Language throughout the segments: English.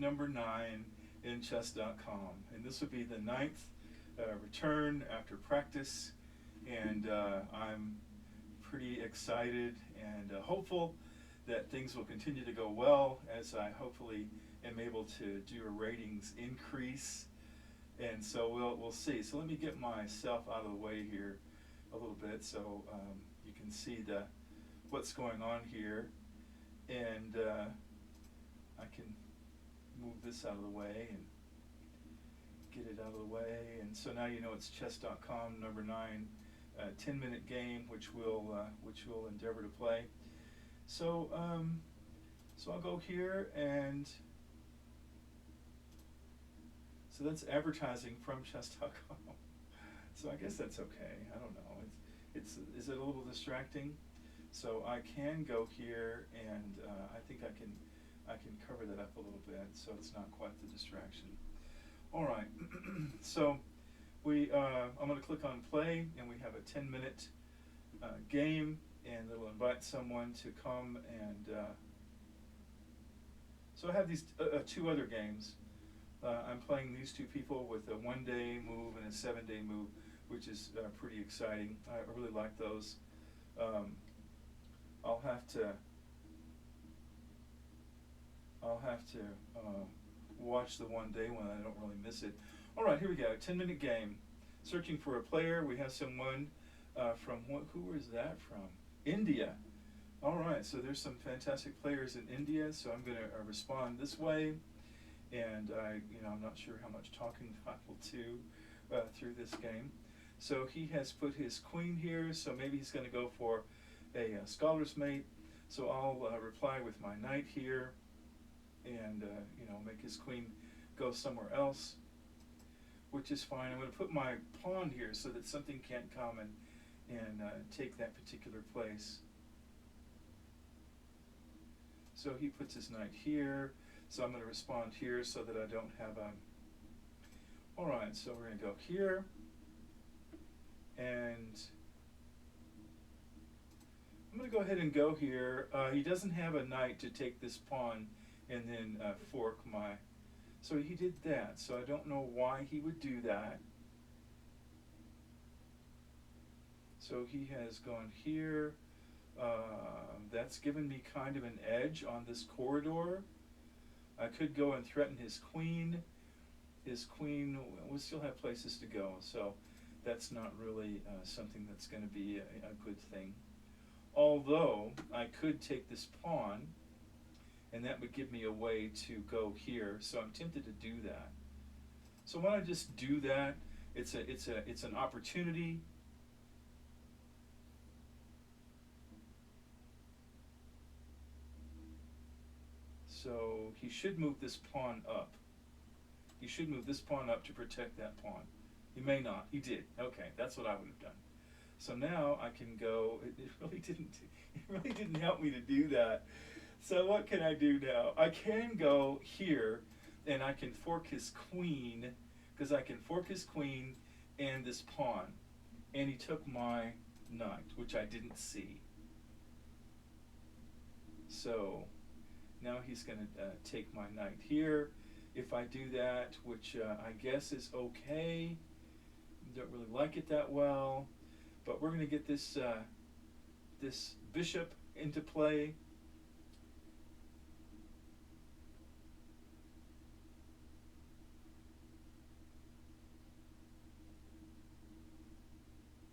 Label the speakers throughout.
Speaker 1: game number 9 in chess.com, and this would be the 9th return after practice, and I'm pretty excited and hopeful that things will continue to go well as I hopefully am able to do a ratings increase, and so we'll see. So let me get myself out of the way here a little bit so you can see what's going on here, and I can move this out of the way and get it out of the way. And so now you know it's chess.com number 9, 10-minute game, which we'll endeavor to play. So so I'll go here, and so that's advertising from chess.com. So I guess that's okay. I don't know. Is it a little distracting? So I can go here, and I think I can cover that up a little bit so it's not quite the distraction. All right. So I'm going to click on play, and we have a 10-minute game, and it'll invite someone to come, and so I have these 2 other games. I'm playing these 2 people with a 1-day move and a 7-day move, which is pretty exciting. I really like those. I'll have to watch the 1-day one. I don't really miss it. All right, here we go. 10-minute game. Searching for a player. We have someone from who is that from? India. All right, so there's some fantastic players in India. So I'm going to respond this way, and I'm not sure how much talking I will do through this game. So he has put his queen here. So maybe he's going to go for a scholar's mate. So I'll reply with my knight here, and make his queen go somewhere else, which is fine. I'm going to put my pawn here so that something can't come and take that particular place. So he puts his knight here, so I'm going to respond here so that I don't have a... All right, so we're going to go here, and I'm going to go ahead and go here. He doesn't have a knight to take this pawn and then fork my... So he did that, so I don't know why he would do that. So he has gone here. That's given me kind of an edge on this corridor. I could go and threaten his queen. His queen will still have places to go, so that's not really something that's going to be a good thing. Although I could take this pawn, and that would give me a way to go here. So I'm tempted to do that. So why don't I just do that? It's an opportunity. So he should move this pawn up. He should move this pawn up to protect that pawn. He may not. He did. Okay, that's what I would have done. So now I can go. It really didn't help me to do that. So what can I do now? I can go here, and I can fork his queen, because I can fork his queen and this pawn. And he took my knight, which I didn't see. So now he's going to take my knight here. If I do that, which I guess is okay, don't really like it that well, but we're going to get this this bishop into play.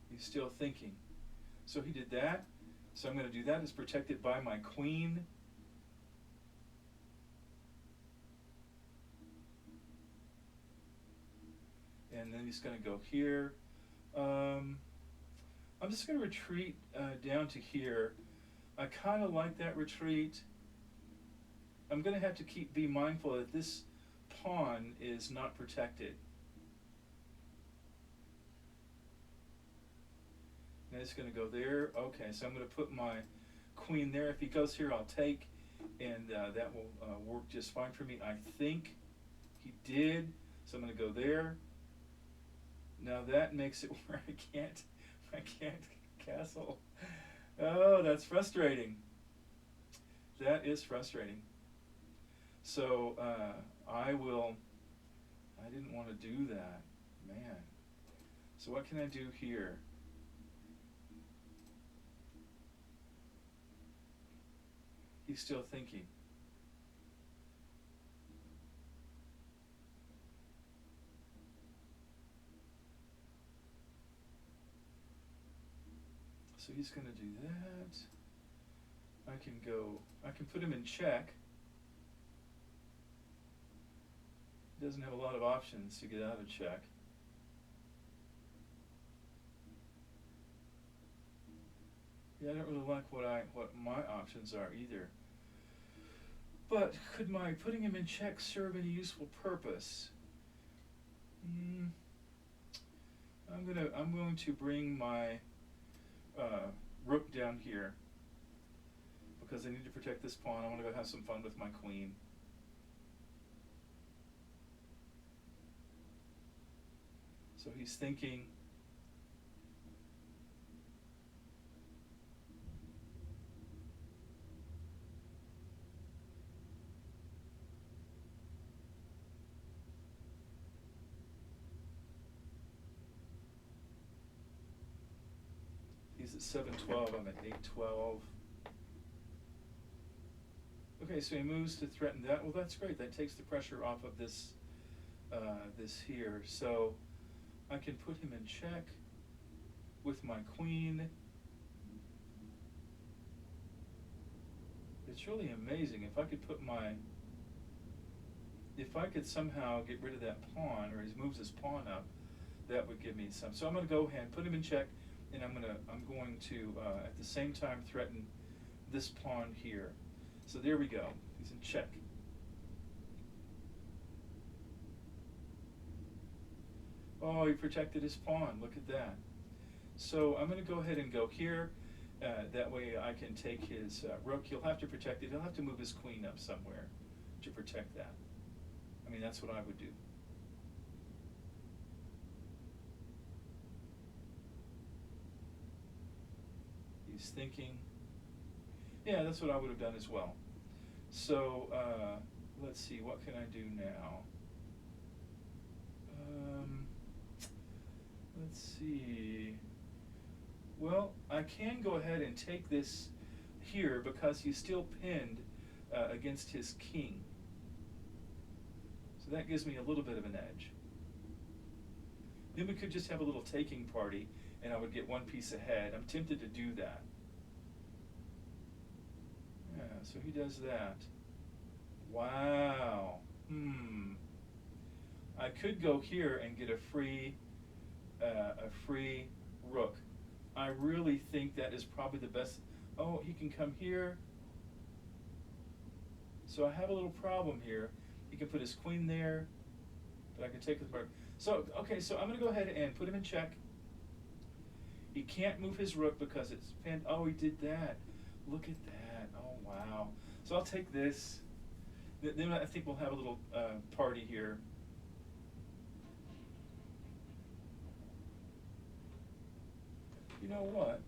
Speaker 1: He's still thinking. So he did that. So I'm going to do that. It's protected by my queen. And then he's going to go here. I'm just going to retreat down to here. I kind of like that retreat. I'm going to have to be mindful that this pawn is not protected. Now he's going to go there. Okay, so I'm going to put my queen there. If he goes here, I'll take, and that will work just fine for me. I think he did. So I'm going to go there. Now that makes it where I can't castle. Oh, that's frustrating. That is frustrating. So I didn't want to do that, man. So what can I do here? He's still thinking. So he's going to do that. I can put him in check. He doesn't have a lot of options to get out of check. Yeah, I don't really like what my options are either. But could my putting him in check serve any useful purpose? I'm going to bring my rook down here because I need to protect this pawn. I want to go have some fun with my queen. So he's thinking. He's at 7-12, I'm at 8-12. Okay, so he moves to threaten that. Well, that's great. That takes the pressure off of this this here. So I can put him in check with my queen. It's really amazing. If I could somehow get rid of that pawn, or he moves his pawn up, that would give me some. So I'm going to go ahead and put him in check, and I'm going to at the same time threaten this pawn here. So there we go. He's in check. Oh, he protected his pawn. Look at that. So I'm going to go ahead and go here. That way I can take his rook. He'll have to protect it. He'll have to move his queen up somewhere to protect that. I mean, that's what I would do. He's thinking. Yeah, that's what I would have done as well. So let's see, what can I do now? Let's see. Well, I can go ahead and take this here because he's still pinned against his king. So that gives me a little bit of an edge. Then we could just have a little taking party and I would get one piece ahead. I'm tempted to do that. Yeah, so he does that. Wow. I could go here and get a free rook. I really think that is probably the best. Oh, he can come here. So I have a little problem here. He can put his queen there, but I can take his part. So, okay, so I'm going to go ahead and put him in check. He can't move his rook because it's pinned. Oh, he did that. Look at that. Oh, wow. So I'll take this. Then I think we'll have a little party here. You know what?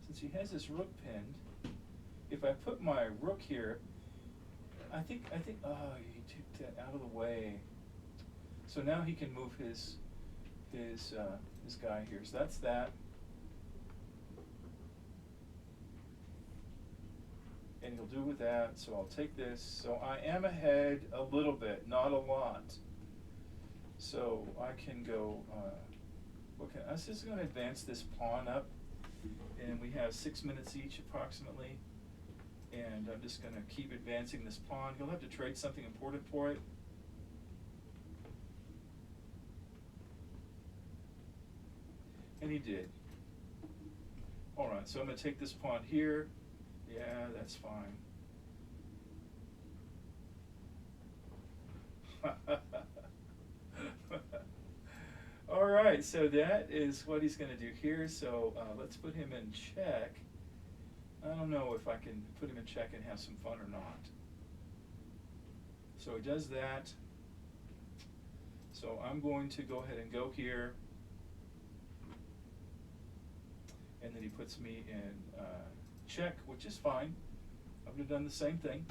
Speaker 1: Since he has this rook pinned, if I put my rook here, I think, oh, he took that out of the way. So now he can move his guy here. So that's that. And he'll do with that, so I'll take this. So I am ahead a little bit, not a lot. So I can go, okay, I'm just going to advance this pawn up, and we have 6 minutes each approximately. And I'm just going to keep advancing this pawn. He'll have to trade something important for it. And he did. All right, so I'm going to take this pawn here. Yeah, that's fine. All right, so that is what he's going to do here. So let's put him in check. I don't know if I can put him in check and have some fun or not. So he does that. So I'm going to go ahead and go here. And then he puts me in check, which is fine. I would have done the same thing.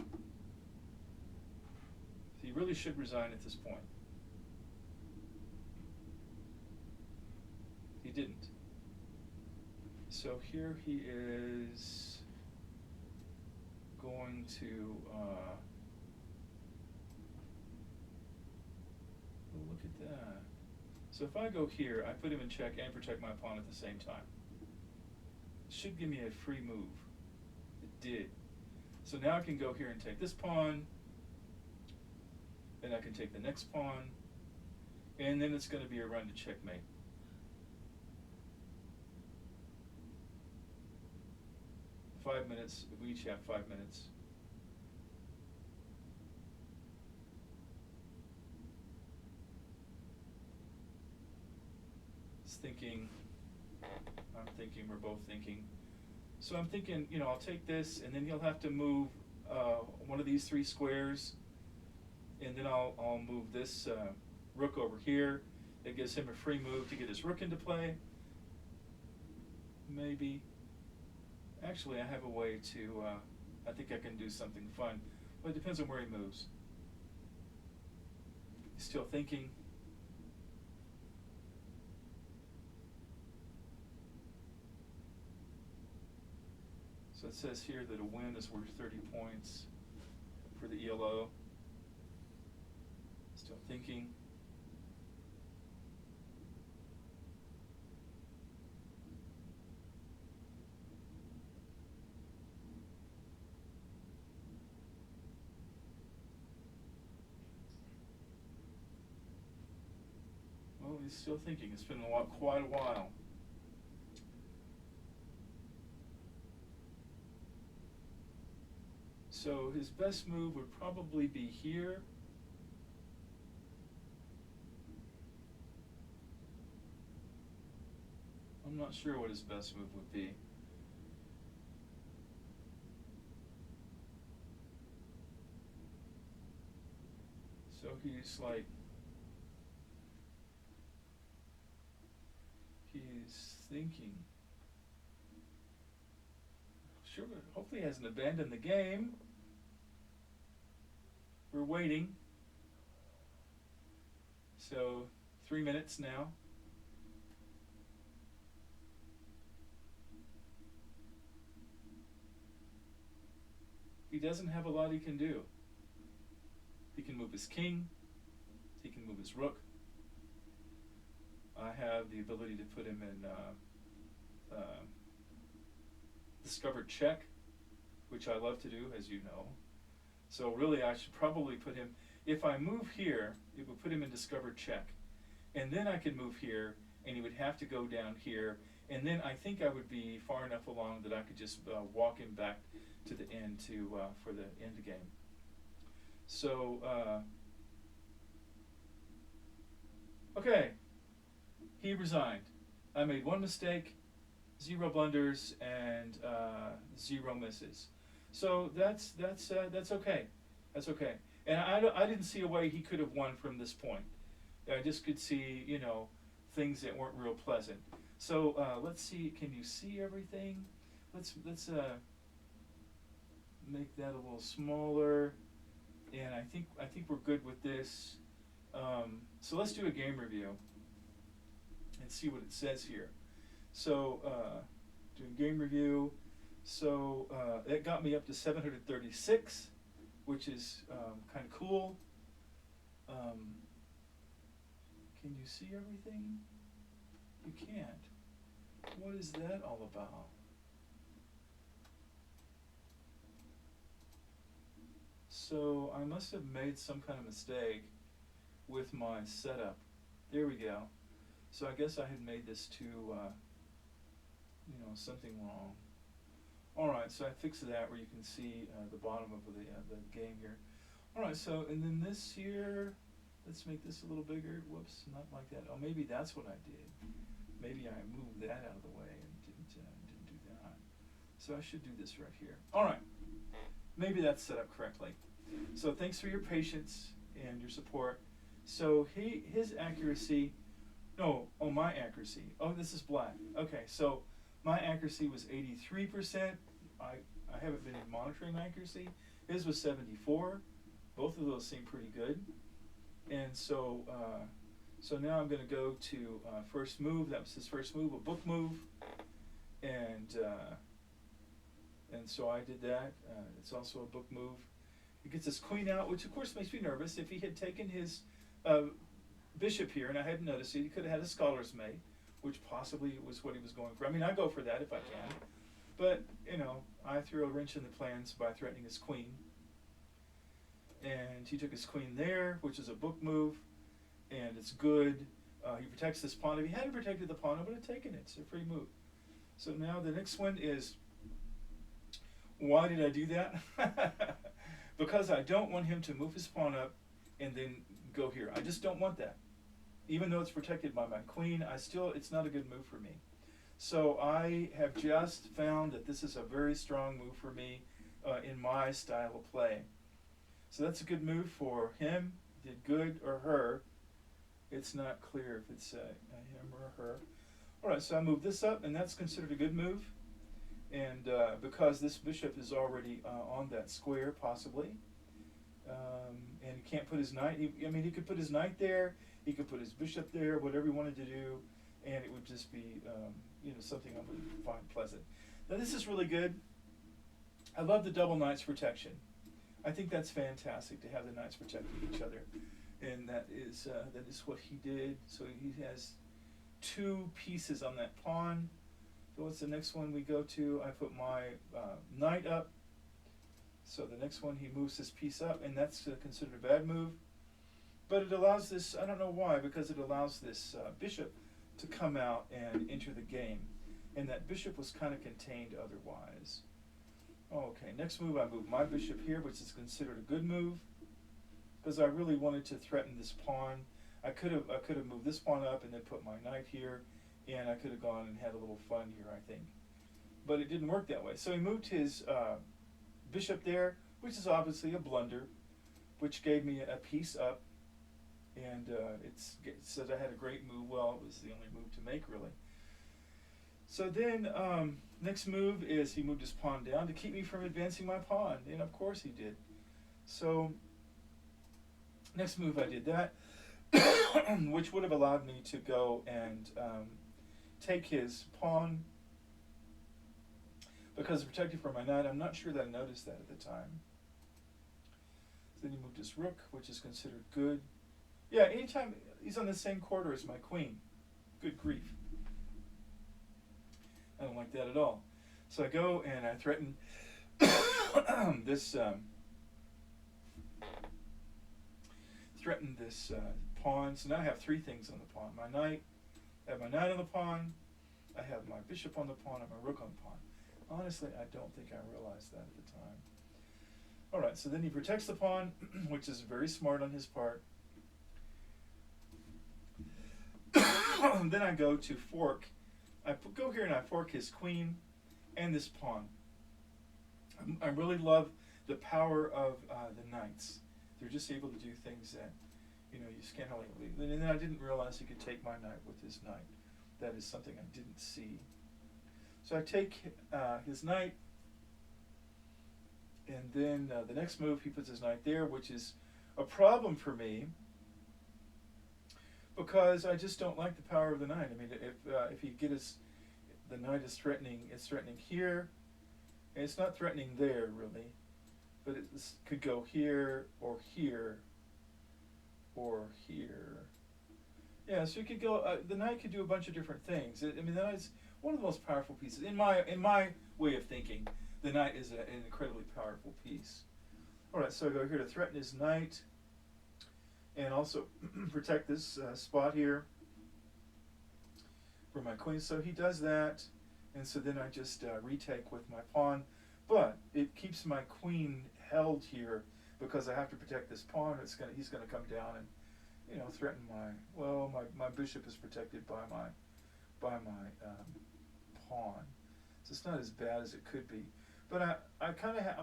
Speaker 1: really should resign at this point. He didn't. So here he is going to, oh, look at that. So if I go here, I put him in check and protect my pawn at the same time. It should give me a free move. It did. So now I can go here and take this pawn, and I can take the next pawn, and then it's going to be a run to checkmate. Five minutes, we each have 5 minutes. It's thinking, I'm thinking, we're both thinking. So I'm thinking, you know, I'll take this, and then he'll have to move one of these 3 squares, and then I'll move this rook over here. It gives him a free move to get his rook into play. Maybe. Actually, I have a way to, I think I can do something fun. Well, it depends on where he moves. He's still thinking. So it says here that a win is worth 30 points for the ELO. Still thinking. Well, he's still thinking. It's been quite a while. So his best move would probably be here. I'm not sure what his best move would be. So he's like, he's thinking. Sure, hopefully he hasn't abandoned the game. We're waiting. So 3 minutes now. He doesn't have a lot he can do. He can move his king. He can move his rook. I have the ability to put him in discovered check, which I love to do, as you know. So really I should probably put him, if I move here, it would put him in discovered check. And then I could move here, and he would have to go down here, and then I think I would be far enough along that I could just walk him back to the end for the end game. So, okay, he resigned. I made 1 mistake, 0 blunders, and 0 misses. So that's okay. That's okay. And I didn't see a way he could have won from this point. I just could see, you know, things that weren't real pleasant. So let's see. Can you see everything? Let's make that a little smaller. And I think we're good with this. So let's do a game review and see what it says here. So doing game review. So it got me up to 736, which is kind of cool. Can you see everything? You can't. What is that all about? So I must have made some kind of mistake with my setup. There we go. So I guess I had made this too, you know, something wrong. All right, so I fixed that where you can see the bottom of the game here. All right, so and then this here, let's make this a little bigger. Whoops, not like that. Oh, maybe that's what I did. Maybe I moved that out of the way and didn't do that. So I should do this right here. All right, maybe that's set up correctly. So thanks for your patience and your support. So his accuracy, my accuracy. Oh, this is black. Okay, so my accuracy was 83%. I haven't been monitoring my accuracy. His was 74. Both of those seem pretty good. And so so now I'm going to go to first move. That was his first move, a book move. And so I did that. It's also a book move. He gets his queen out, which of course makes me nervous. If he had taken his bishop here, and I hadn't noticed it, he could have had a scholar's mate, which possibly was what he was going for. I mean, I go for that if I can. But, you know, I threw a wrench in the plans by threatening his queen. And he took his queen there, which is a book move, and it's good. He protects this pawn. If he hadn't protected the pawn, I would have taken it. It's a free move. So now the next one is, why did I do that? Because I don't want him to move his pawn up and then go here. I just don't want that. Even though it's protected by my queen, it's not a good move for me. So I have just found that this is a very strong move for me in my style of play. So that's a good move for him. Did good, or her. It's not clear if it's a him or a her. All right, so I move this up, and that's considered a good move. And because this bishop is already on that square, possibly, and he can't put his knight. He could put his knight there. He could put his bishop there. Whatever he wanted to do, and it would just be something I would find pleasant. Now this is really good. I love the double knights protection. I think that's fantastic to have the knights protecting each other, and that is what he did. So he has two pieces on that pawn. So what's the next one we go to? I put my knight up. So the next one, he moves this piece up, and that's considered a bad move. But it allows this, I don't know why, because it allows this bishop to come out and enter the game. And that bishop was kind of contained otherwise. Okay, next move, I move my bishop here, which is considered a good move, because I really wanted to threaten this pawn. I could have moved this pawn up and then put my knight here, and I could have gone and had a little fun here, I think. But it didn't work that way. So he moved his bishop there, which is obviously a blunder, which gave me a piece up. And it said I had a great move. Well, it was the only move to make, really. So then, next move is he moved his pawn down to keep me from advancing my pawn. And of course he did. So, next move I did that, which would have allowed me to go and take his pawn. Because it's protected from my knight, I'm not sure that I noticed that at the time. Then he moved his rook, which is considered good. Yeah, anytime he's on the same quarter as my queen. Good grief. I don't like that at all. So I go and I threaten this pawn. So now I have three things on the pawn. My knight, I have my knight on the pawn, I have my bishop on the pawn, and my rook on the pawn. Honestly, I don't think I realized that at the time. All right, so then he protects the pawn, which is very smart on his part. Then I go to fork. I go here and I fork his queen and this pawn. I really love the power of the knights. They're just able to do things that, you just can't hardly believe. And then I didn't realize he could take my knight with his knight. That is something I didn't see. So I take his knight, and then the next move he puts his knight there, which is a problem for me because I just don't like the power of the knight. I mean, if you get the knight is threatening, it's threatening here, and it's not threatening there really, but it could go here or here or here. Yeah, so you could go. The knight could do a bunch of different things. I mean, the knight's one of the most powerful pieces in my way of thinking. The knight is an incredibly powerful piece. All right, so I go here to threaten his knight, and also protect this spot here for my queen. So he does that, and so then I just retake with my pawn, but it keeps my queen held here because I have to protect this pawn. He's gonna come down and threaten my bishop is protected by my pawn, so it's not as bad as it could be. But I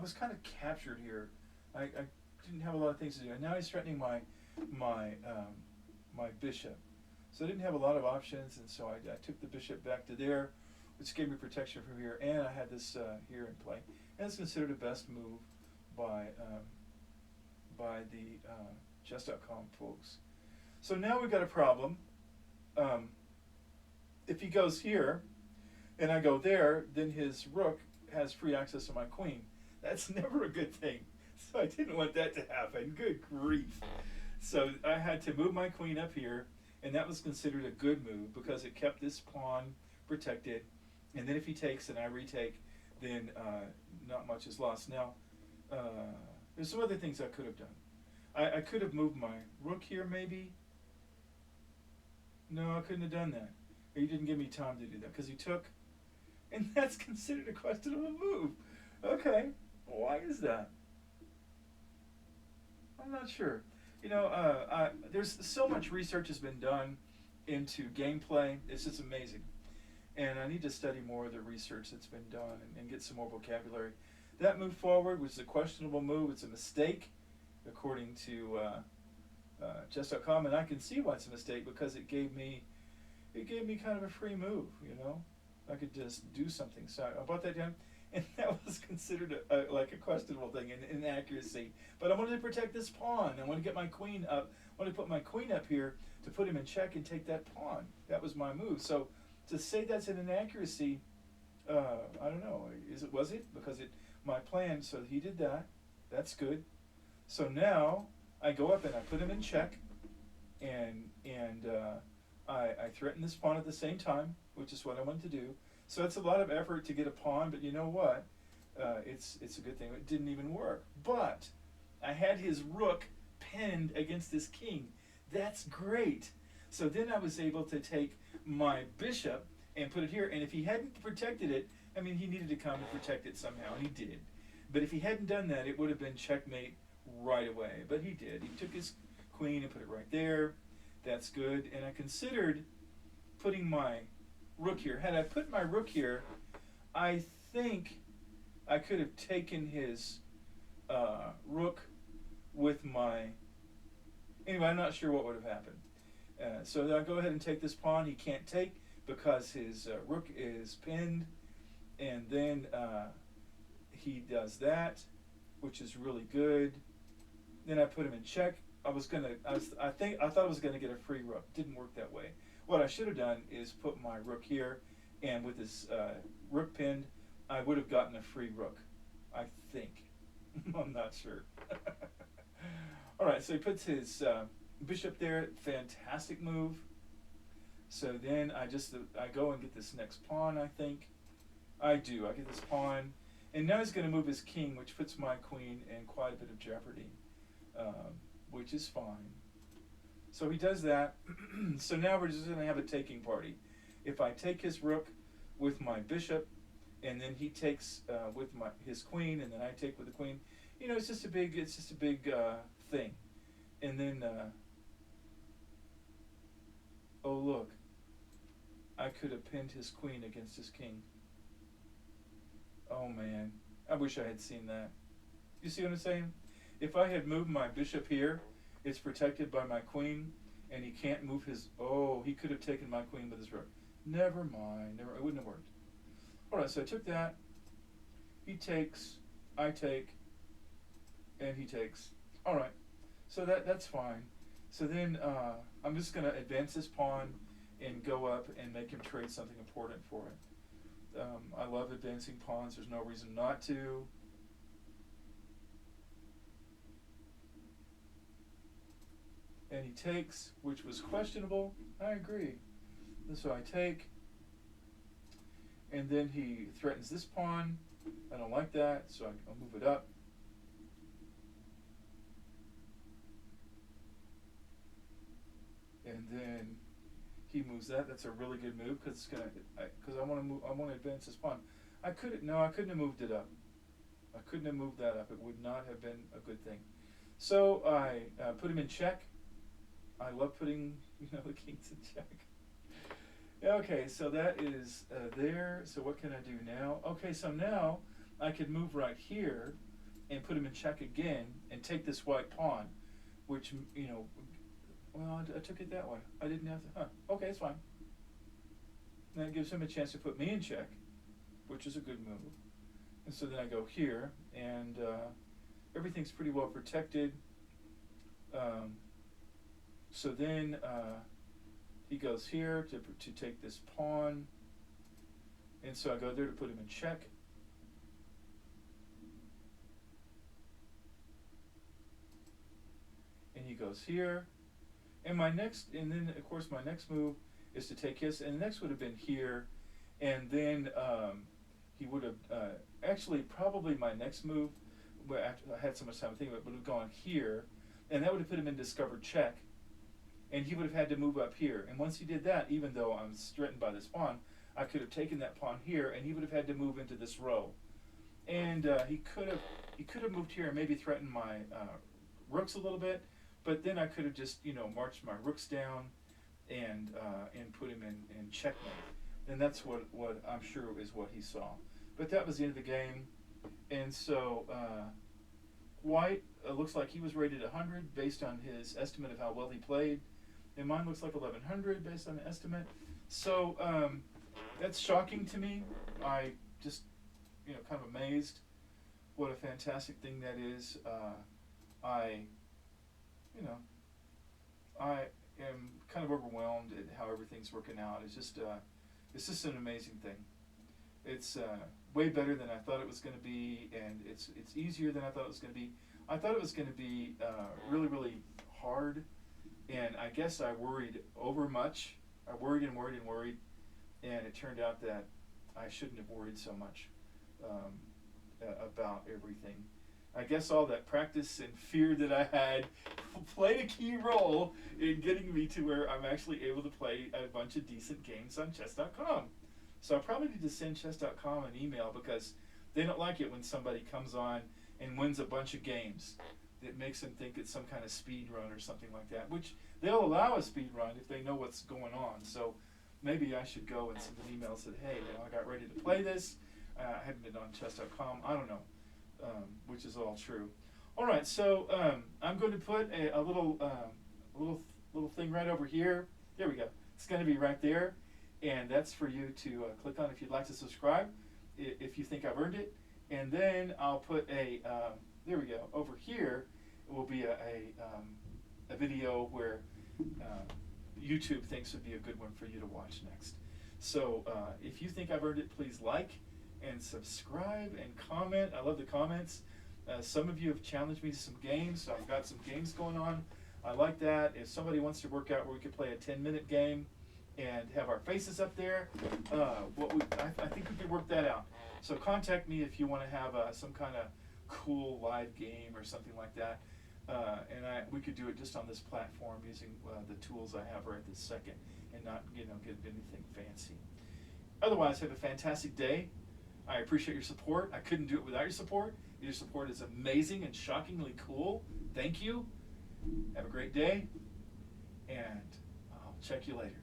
Speaker 1: was kind of captured here. I didn't have a lot of things to do, and now he's threatening my bishop, so I didn't have a lot of options, and so I took the bishop back to there, which gave me protection from here, and I had this here in play, and it's considered a best move by by the chess.com folks. So now we've got a problem. If he goes here, and I go there, then his rook has free access to my queen. That's never a good thing. So I didn't want that to happen. Good grief. So I had to move my queen up here, and that was considered a good move because it kept this pawn protected. And then if he takes and I retake, then not much is lost. Now, there's some other things I could have done. I could have moved my rook here maybe. No, I couldn't have done that. He didn't give me time to do that because he took, and that's considered a questionable move. Okay, why is that? I'm not sure. You know, there's so much research has been done into gameplay. It's just amazing. And I need to study more of the research that's been done and get some more vocabulary. That move forward was a questionable move. It's a mistake, according to chess.com, and I can see why it's a mistake because it gave me kind of a free move. You know, I could just do something. So I brought that down, and that was considered like a questionable thing, an inaccuracy. But I wanted to protect this pawn. I want to get my queen up. I want to put my queen up here to put him in check and take that pawn. That was my move. So to say that's an inaccuracy, I don't know. Was it? Because my plan. So he did that. That's good. So now I go up and I put him in check, and I threaten this pawn at the same time, which is what I wanted to do. So it's a lot of effort to get a pawn, but you know what? It's a good thing. It didn't even work. But I had his rook pinned against his king. That's great. So then I was able to take my bishop and put it here. And if he hadn't protected it, I mean, he needed to come and protect it somehow, and he did. But if he hadn't done that, it would have been checkmate right away. But he did. He took his queen and put it right there. That's good. And I considered putting my rook here. Had I put my rook here, I think I could have taken his rook with my... Anyway, I'm not sure what would have happened. So I'll go ahead and take this pawn. He can't take because his rook is pinned. And then he does that, which is really good. Then I put him in check. I thought I was gonna get a free rook. Didn't work that way. What I should have done is put my rook here, and with this rook pinned, I would have gotten a free rook. I think. I'm not sure. All right, so he puts his bishop there. Fantastic move. So then I go and get this next pawn. I think I do. I get this pawn, and now he's going to move his king, which puts my queen in quite a bit of jeopardy, which is fine. So he does that. So now we're just going to have a taking party. If I take his rook with my bishop, and then he takes with his queen, and then I take with the queen, you know, it's just a big thing. And then, oh look, I could have pinned his queen against his king. Oh man, I wish I had seen that. You see what I'm saying? If I had moved my bishop here, it's protected by my queen, and he can't move his... Oh, he could have taken my queen with his rook. Never mind. It wouldn't have worked. All right, so I took that. He takes, I take, and he takes. All right, so that's fine. So then I'm just going to advance this pawn and go up and make him trade something important for it. I love advancing pawns. There's no reason not to. And he takes, which was questionable. I agree. And so I take, and then he threatens this pawn. I don't like that, so I'll move it up. And then he moves that. That's a really good move because I want to move. I want to advance this pawn. I couldn't have moved it up. I couldn't have moved that up. It would not have been a good thing. So I put him in check. I love putting the kings in check. Okay, so that is there. So what can I do now? Okay, so now I could move right here and put him in check again and take this white pawn, which well, I took it that way. I didn't have to. Okay, it's fine. That gives him a chance to put me in check, which is a good move. And so then I go here, and everything's pretty well protected. So then he goes here to take this pawn, and so I go there to put him in check. And he goes here, and then of course my next move is to take his, and the next would have been here, and then he would have actually probably my next move, after I had so much time to think about it, would have gone here, and that would have put him in discovered check, and he would have had to move up here. And once he did that, even though I'm threatened by this pawn, I could have taken that pawn here, and he would have had to move into this row. And he could have moved here and maybe threatened my rooks a little bit, but then I could have just marched my rooks down and put him in checkmate. And that's what I'm sure is what he saw. But that was the end of the game. And so White looks like he was rated 100 based on his estimate of how well he played, and mine looks like 1100 based on the estimate. So that's shocking to me. I just kind of amazed. What a fantastic thing that is. I am kind of overwhelmed at how everything's working out. It's just an amazing thing. It's way better than I thought it was going to be, and it's easier than I thought it was going to be. I thought it was going to be really, really hard, and I guess I worried over much. I worried and worried and worried, and it turned out that I shouldn't have worried so much about everything. I guess all that practice and fear that I had played a key role in getting me to where I'm actually able to play a bunch of decent games on chess.com. So I probably need to send chess.com an email, because they don't like it when somebody comes on and wins a bunch of games. It makes them think it's some kind of speed run or something like that, which they'll allow a speed run if they know what's going on. So maybe I should go and send an email and say, hey, I got ready to play this. I haven't been on chess.com. I don't know. Which is all true. All right, so I'm going to put a little thing right over here. There we go. It's going to be right there, and that's for you to click on if you'd like to subscribe, if you think I've earned it. And then I'll put there we go. Over here, it will be a video where YouTube thinks would be a good one for you to watch next. So if you think I've earned it, please like and subscribe and comment. I love the comments. Some of you have challenged me to some games, so I've got some games going on. I like that. If somebody wants to work out where we could play a 10-minute game and have our faces up there, I think we could work that out. So contact me if you want to have some kind of cool live game or something like that. And we could do it just on this platform using the tools I have right this second, and not get anything fancy. Otherwise, have a fantastic day. I appreciate your support. I couldn't do it without your support. Your support is amazing and shockingly cool. Thank you. Have a great day, and I'll check you later.